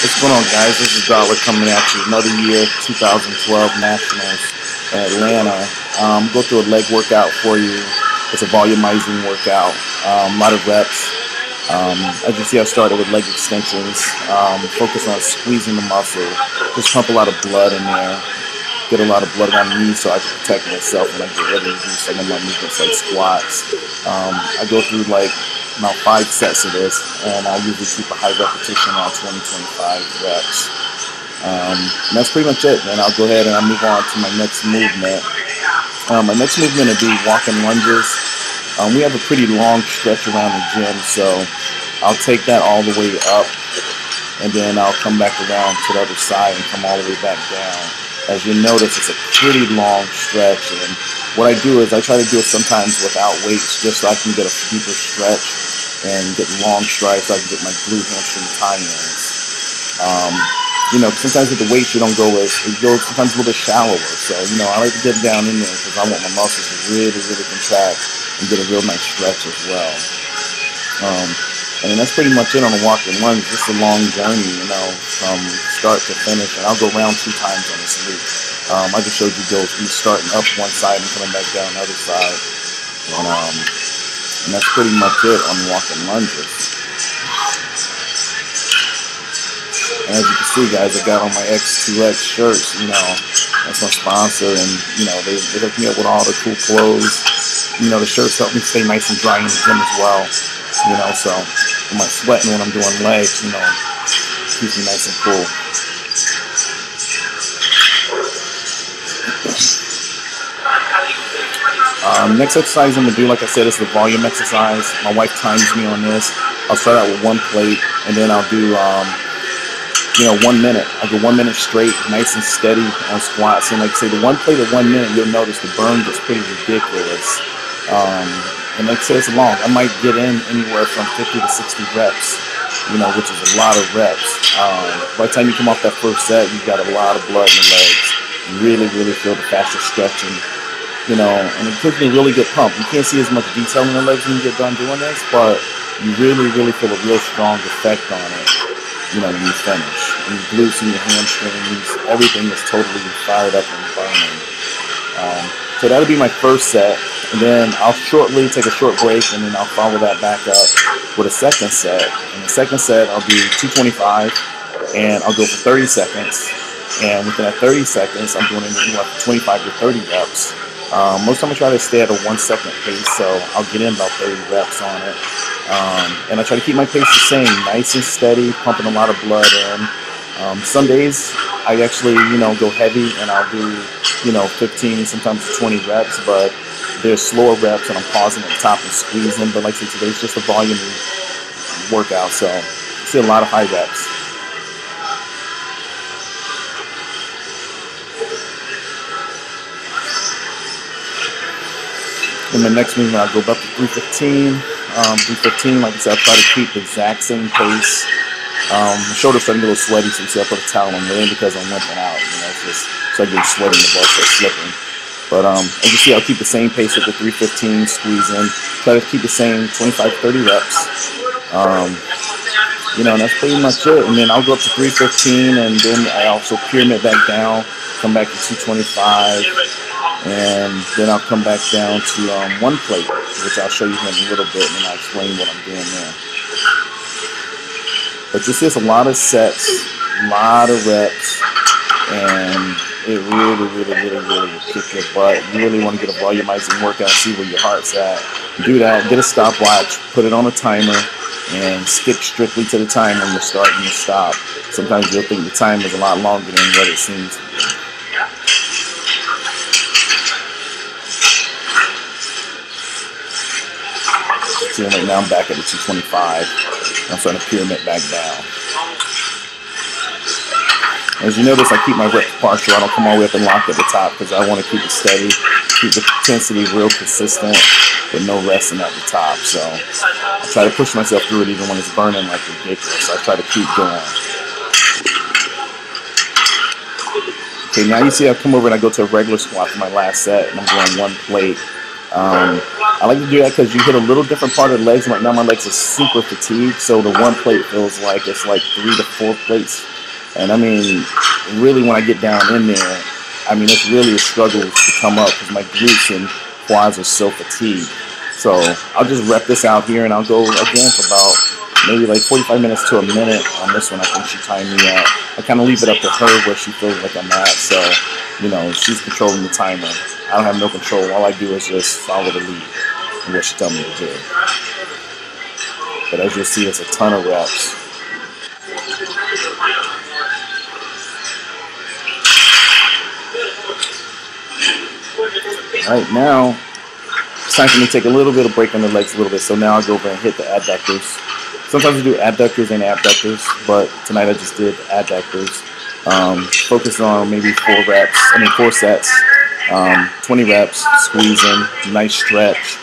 What's going on, guys? This is Dollar coming at you. Another year, 2012 Nationals in Atlanta. Go through a leg workout for you. It's a volumizing workout. A lot of reps. As you see, I started with leg extensions. Focus on squeezing the muscle. Just pump a lot of blood in there. Get a lot of blood around the knees so I can protect myself when I get ready to do some of my movements like squats. I go through like about 5 sets of this, and I usually keep a high repetition on 20-25 reps. And that's pretty much it. Then I'll go ahead and I'll move on to my next movement. My next movement will be walking lunges. We have a pretty long stretch around the gym, so I'll take that all the way up, and then I'll come back around to the other side and come all the way back down. As you notice, it's a pretty long stretch, and what I do is I try to do it sometimes without weights, just so I can get a deeper stretch and get long strides so I can get my glute hamstring tie-ins. Sometimes with the weights you don't go as, it goes sometimes a little bit shallower, so, I like to get down in there because I want my muscles to really, really contract and get a real nice stretch as well. And that's pretty much it on a walking lunge. Just a long journey, from start to finish. And I'll go around 2 times on this loop. I just showed you me starting up one side and coming back down the other side. And that's pretty much it on walking lunges. And as you can see, guys, I got on my X2X shirts. That's my sponsor, and they hook me up with all the cool clothes. The shirts help me stay nice and dry in the gym as well. So I'm not sweating when I'm doing legs, keeps me nice and cool. Next exercise I'm going to do, like I said, is the volume exercise. My wife times me on this. I'll start out with 1 plate, and then I'll do, 1 minute. I'll go 1 minute straight, nice and steady on squats. And like I say, the 1 plate at 1 minute, you'll notice the burn gets pretty ridiculous. And like I said, it's long. I might get in anywhere from 50 to 60 reps, which is a lot of reps. By the time you come off that first set, you've got a lot of blood in the legs. You really, really feel the fascia stretching, and it gives me a really good pump. You can't see as much detail in the legs when you get done doing this, but you really, really feel a real strong effect on it, when you finish. And your glutes and your hamstrings, everything is totally fired up and burning. So that'll be my first set, and then I'll shortly take a short break, and then I'll follow that back up with a second set. In the second set, I'll do 225, and I'll go for 30 seconds. And within that 30 seconds, I'm doing anywhere from 25 to 30 reps. Most of the time I try to stay at a 1 second pace, so I'll get in about 30 reps on it. And I try to keep my pace the same, nice and steady, pumping a lot of blood in. Some days I actually, go heavy, and I'll do, 15, sometimes 20 reps, but there's slower reps, and I'm pausing at the top and squeezing. But like I said, today's just a volume workout, so I see a lot of high reps. In the next movement, I'll go up to 315. 315, like I said, I'll try to keep the exact same pace. My shoulder's starting to get a little sweaty, so you see I put a towel on there because I'm limping out. It's just so I get sweaty and the ball starts slipping. But as you see, I'll keep the same pace with the 315, squeeze in. Try to keep the same 25, 30 reps. And that's pretty much it. And then I'll go up to 315, and then I also pyramid back down, come back to 225. And then I'll come back down to 1 plate, which I'll show you here in a little bit, and then I'll explain what I'm doing there. But this is a lot of sets, a lot of reps, and it really, really, really, really will kick your butt. You really want to get a volumizing workout, see where your heart's at. Do that, get a stopwatch, put it on a timer, and stick strictly to the time when you start and you stop. Sometimes you'll think the time is a lot longer than what it seems to be. See, right now I'm back at the 225. I'm starting to pyramid back down. As you notice, I keep my reps partial. I don't come all the way up and lock at the top because I want to keep it steady, keep the intensity real consistent, with no resting at the top. So I try to push myself through it even when it's burning like ridiculous. I try to keep going. Okay, now you see I come over and I go to a regular squat for my last set, and I'm going 1 plate. I like to do that because you hit a little different part of the legs. Right now my legs are super fatigued, so the one plate feels like it's like 3 to 4 plates. And I mean, really when I get down in there, I mean, it's really a struggle to come up because my glutes and quads are so fatigued. So I'll just rep this out here, and I'll go again for about maybe like 45 minutes to a minute on this one. I think she timed me out. I kind of leave it up to her where she feels like I'm at. So, you know, she's controlling the timer. I don't have no control. All I do is just follow the lead and what she tells me to do. But as you'll see, it's a ton of reps. Right now, it's time for me to take a little bit of break on the legs a little bit. So now I'll go over and hit the adductors. Sometimes I do adductors and abductors, but tonight I just did adductors. Focus on maybe 4 sets, 20 reps, squeezing, nice stretch,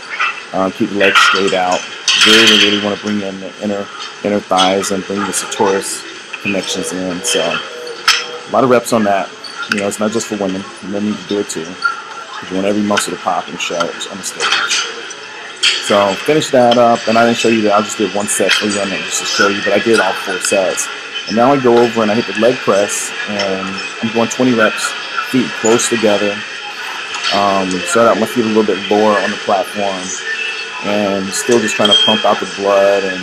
keep the legs straight out. Really want to bring in the inner thighs and bring the sartorius connections in. So a lot of reps on that. You know, it's not just for women. Men need to do it too. You want every muscle to pop and show on the stage. So finish that up, and I didn't show you that. I just did 1 set for you on that just to show you, but I did all 4 sets. And now I go over and I hit the leg press, and I'm going 20 reps, feet close together. Start out my feet a little bit lower on the platform, and still just trying to pump out the blood. And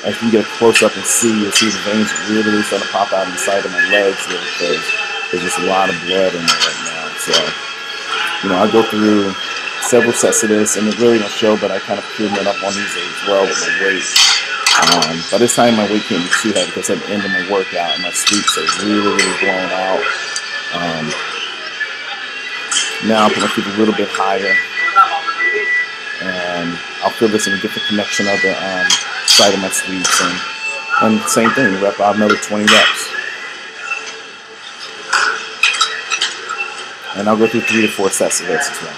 as you can get a close up and see, you'll see the veins really starting to pop out inside of my legs there, because there's just a lot of blood in there right now. So, you know, I go through several sets of this, and it really don't show, but I kind of clean it up on these as well with my weight. By this time, my weight can't be too heavy because I'm at the end of my workout, and my sweeps are really blown out. Now I'll put my feet a little bit higher, and I'll feel this in a different connection of the side of my sweeps, and same thing, rep out another 20 reps. And I'll go through 3 to 4 sets of this as well.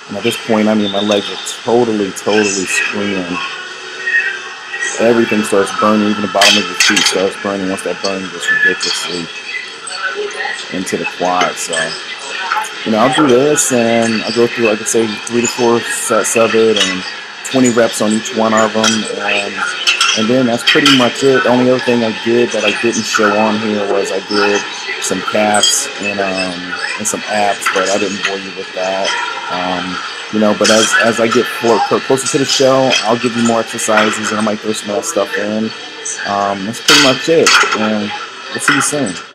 And at this point, I mean, my legs are totally screaming. Everything starts burning, even the bottom of your feet starts burning once that burn gets ridiculously into the quad. So, you know, I'll do this, and I'll go through, like I say, 3 to 4 sets of it, and 20 reps on each one of them, and then that's pretty much it. The only other thing I did that I didn't show on here was I did some calves and some abs, but I didn't bore you with that. You know, but as I get closer to the show, I'll give you more exercises, and I might throw some of that stuff in. That's pretty much it, and we'll see you soon.